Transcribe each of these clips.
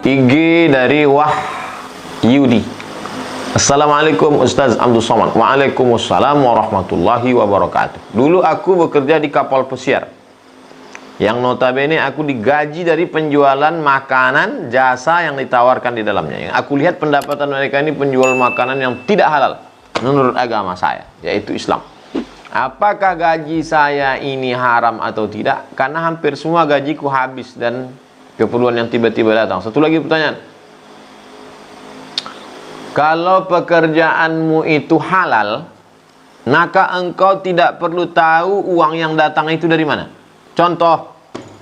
IG dari Wahyudi. Assalamualaikum Ustaz Abdul Somad. Waalaikumsalam warahmatullahi wabarakatuh. Dulu aku bekerja di kapal pesiar yang notabene aku digaji dari penjualan makanan jasa yang ditawarkan di dalamnya. Yang aku lihat pendapatan mereka ini penjual makanan yang tidak halal menurut agama saya, yaitu Islam. Apakah gaji saya ini haram atau tidak? Karena hampir semua gajiku habis dan keperluan yang tiba-tiba datang. Satu lagi pertanyaan. Kalau pekerjaanmu itu halal, maka engkau tidak perlu tahu uang yang datang itu dari mana. Contoh,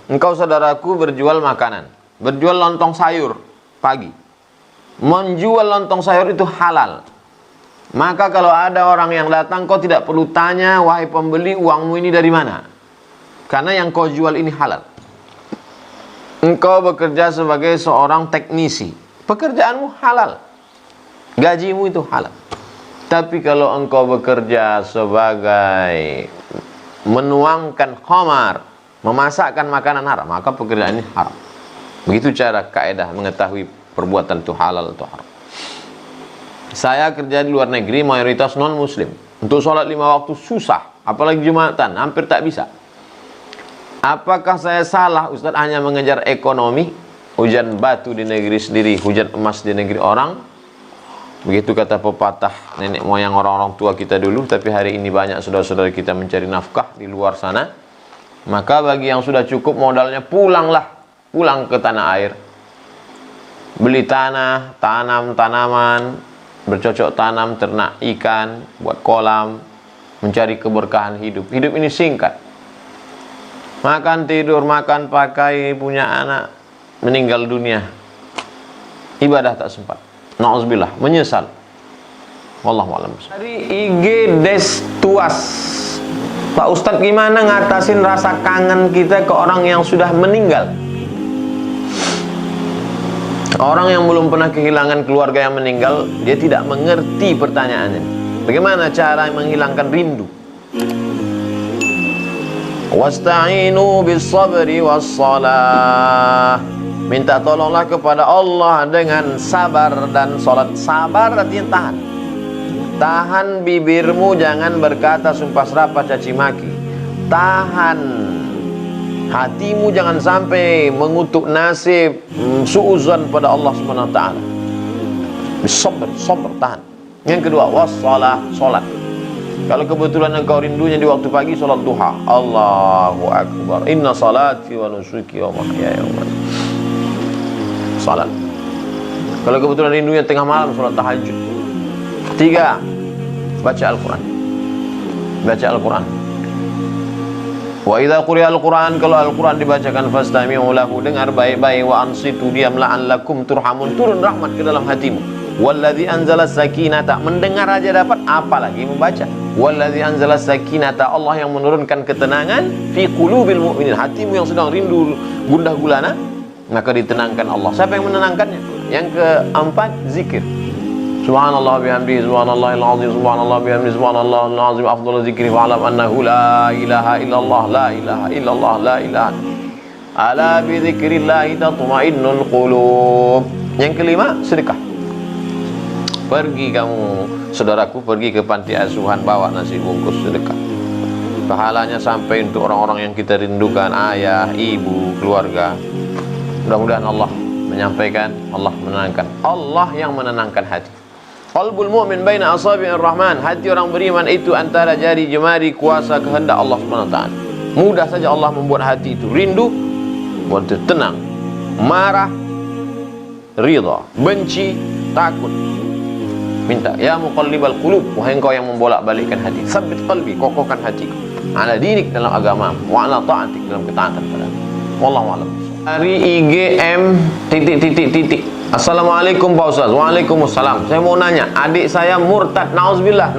engkau saudaraku berjual makanan, berjual lontong sayur pagi. Menjual lontong sayur itu halal. Maka kalau ada orang yang datang, kau tidak perlu tanya, wahai pembeli, uangmu ini dari mana? Karena yang kau jual ini halal. Engkau bekerja sebagai seorang teknisi, pekerjaanmu halal, gajimu itu halal. Tapi kalau engkau bekerja sebagai menuangkan khamar, memasakkan makanan haram, maka pekerjaan ini haram. Begitu cara kaidah mengetahui perbuatan itu halal atau haram. Saya kerja di luar negeri, mayoritas non muslim. Untuk sholat 5 waktu susah, apalagi Jumatan, hampir tak bisa. Apakah saya salah Ustaz hanya mengejar ekonomi? Hujan batu di negeri sendiri, hujan emas di negeri orang. Begitu kata pepatah nenek moyang orang-orang tua kita dulu. Tapi hari ini banyak saudara-saudara kita mencari nafkah di luar sana. Maka bagi yang sudah cukup modalnya, pulang ke tanah air. Beli tanah, tanam tanaman, bercocok tanam, ternak ikan, buat kolam, mencari keberkahan hidup. Hidup ini singkat. Makan, tidur, makan, pakai, punya anak, meninggal dunia. Ibadah tak sempat. Na'udzubillah, menyesal. Wallahu a'lam. Dari IG Destuas. Pak Ustadz, gimana ngatasin rasa kangen kita ke orang yang sudah meninggal? Orang yang belum pernah kehilangan keluarga yang meninggal, dia tidak mengerti pertanyaannya. Bagaimana cara menghilangkan rindu? Wasta'inu bis-sabri was-salah. Minta tolonglah kepada Allah dengan sabar dan salat. Sabar artinya tahan. Tahan bibirmu, jangan berkata sumpah serapah caci maki. Tahan hatimu, jangan sampai mengutuk nasib, suuzan pada Allah Subhanahu wa taala. Bisabr, sabar, tahan. Yang kedua, was-salah, salat. Kalau kebetulan engkau rindunya di waktu pagi, salat duha. Allahu akbar. Inna salati wa nusuki wa mahyaya wa mamati. Salat. Kalau kebetulan rindunya tengah malam, salat tahajud. 3, baca Al-Quran. Baca Al-Quran. Wa idza quriya Al-Quran, kalau Al-Quran dibacakan, fastami'u lahu, dengar baik-baik, wa ansitu, diamlah, la'allakum turhamun, turun rahmat ke dalam hatimu. Walladzi anzala sakinata, mendengar aja dapat, apalagi membaca. Walladzi anzala sakinata, Allah yang menurunkan ketenangan fi qulubil mu'minin, hatimu yang sedang rindu gundah gulana, maka ditenangkan Allah. Siapa yang menenangkannya? Yang keempat, zikir. Subhanallah bihamdihi, subhanallahil azim, subhanallah bihamdihi, subhanallahil azim, afdhalu dzikri wa'lam annahu la ilaha illallah, la ilaha illallah, la ilaha. Ala bi dzikrillah tatma'innul qulub. Yang kelima, sedekah. Pergi kamu, saudaraku, pergi ke panti asuhan, bawa nasi bungkus sedekah. Pahalanya sampai untuk orang-orang yang kita rindukan, ayah, ibu, keluarga. Mudah-mudahan Allah menyampaikan, Allah menenangkan. Allah yang menenangkan hati. Qalbul mu'min baina asabi'ir rahman. Hati orang beriman itu antara jari jemari kuasa kehendak Allah Subhanahu wa taala. Mudah saja Allah membuat hati itu rindu, buat itu tenang, marah, ridha, benci, takut. Minta, ya muqallibal qulub, wahai engkau yang membolak-balikkan hati, tsabbit qalbi, kokohkan hatiku, ala dinik, dalam agama, wa ala ta'atik, dalam ketaatan padamu. Wallahu a'lam. Dari IGM titik. Assalamualaikum Pak Ustaz. Waalaikumsalam. Saya mau nanya, adik saya murtad, nauzubillah.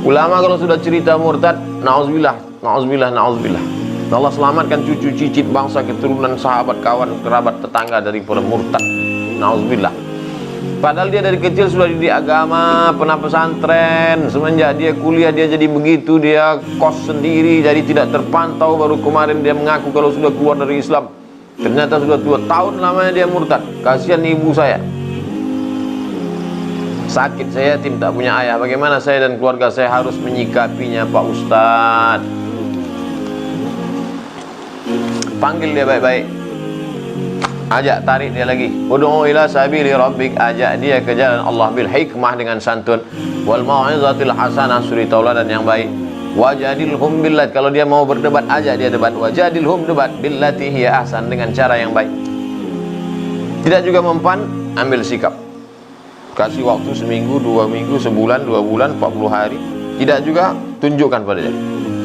Ulama kalau sudah cerita murtad, nauzubillah. Allah selamatkan cucu cicit bangsa keturunan sahabat kawan kerabat tetangga daripada murtad. Nauzubillah. Padahal dia dari kecil sudah dididik agama, pernah pesantren. Semenjak dia kuliah dia jadi begitu, dia kos sendiri, jadi tidak terpantau. Baru kemarin dia mengaku kalau sudah keluar dari Islam. Ternyata sudah 2 tahun lamanya dia murtad. Kasihan ibu saya. Sakit, saya yatim, tak punya ayah. Bagaimana saya dan keluarga saya harus menyikapinya, Pak Ustadz? Panggil dia baik-baik. Ajak, tarik dia lagi. Ud'u ila sabili rabbik, ajak dia ke jalan Allah bil hikmah, dengan santun, wal mau'izatil hasanah, suri tauladan yang baik. Wajadilhum billat, kalau dia mau berdebat, ajak dia debat. Wajadilhum, debat, billati hiya ahsan, dengan cara yang baik. Tidak juga mempan, ambil sikap. Kasih waktu seminggu, 2 minggu, sebulan, 2 bulan, 40 hari. Tidak juga, tunjukkan pada dia.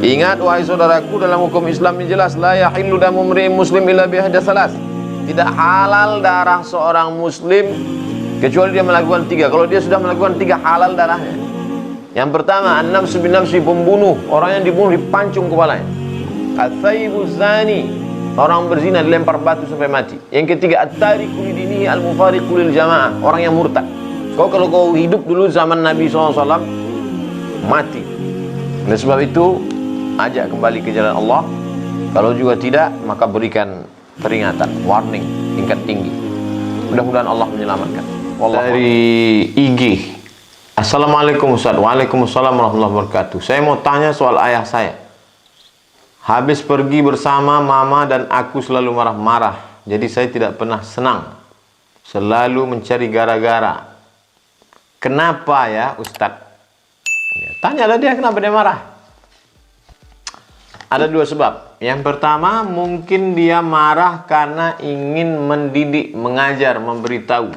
Ingat wahai saudaraku, dalam hukum Islam ini jelas, la yahillu damu mri'in muslim illa bihada salas. Tidak halal darah seorang muslim kecuali dia melakukan 3. Kalau dia sudah melakukan 3, halal darahnya. Yang pertama, an-nafsu bin-nafsi, pembunuh, orang yang dibunuh dipancung kepalanya. Al-thayyibu zani, orang berzina dilempar batu sampai mati. Yang ketiga, at-tariku lidinihi al-mufariqu lil jamaah, orang yang murtad. Kalau kau hidup dulu zaman Nabi SAW, mati. Oleh sebab itu, ajak kembali ke jalan Allah. Kalau juga tidak, maka berikan peringatan, warning tingkat tinggi. Mudah-mudahan Allah menyelamatkan. Dari IG, Assalamualaikum Ustaz. Waalaikumsalam warahmatullahi wabarakatuh. Saya mau tanya soal ayah saya. Habis pergi bersama mama dan aku selalu marah-marah. Jadi saya tidak pernah senang. Selalu mencari gara-gara. Kenapa ya Ustaz? Ya, tanyalah dia kenapa dia marah. Ada 2 sebab. Yang pertama, mungkin dia marah karena ingin mendidik, mengajar, memberitahu.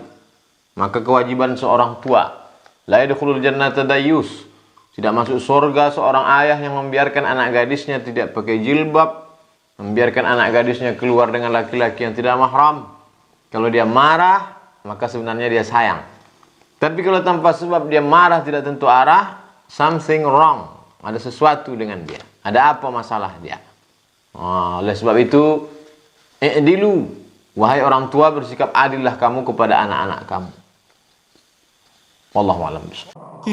Maka kewajiban seorang tua, la yadkhulul jannata dayyus, tidak masuk surga seorang ayah yang membiarkan anak gadisnya tidak pakai jilbab, membiarkan anak gadisnya keluar dengan laki-laki yang tidak mahram. Kalau dia marah, maka sebenarnya dia sayang. Tapi kalau tanpa sebab dia marah tidak tentu arah, something wrong, ada sesuatu dengan dia. Ada apa masalah dia? Oleh sebab itu, i'dilu, wahai orang tua, bersikap adillah kamu kepada anak-anak kamu. Wallahu a'lam bishawab.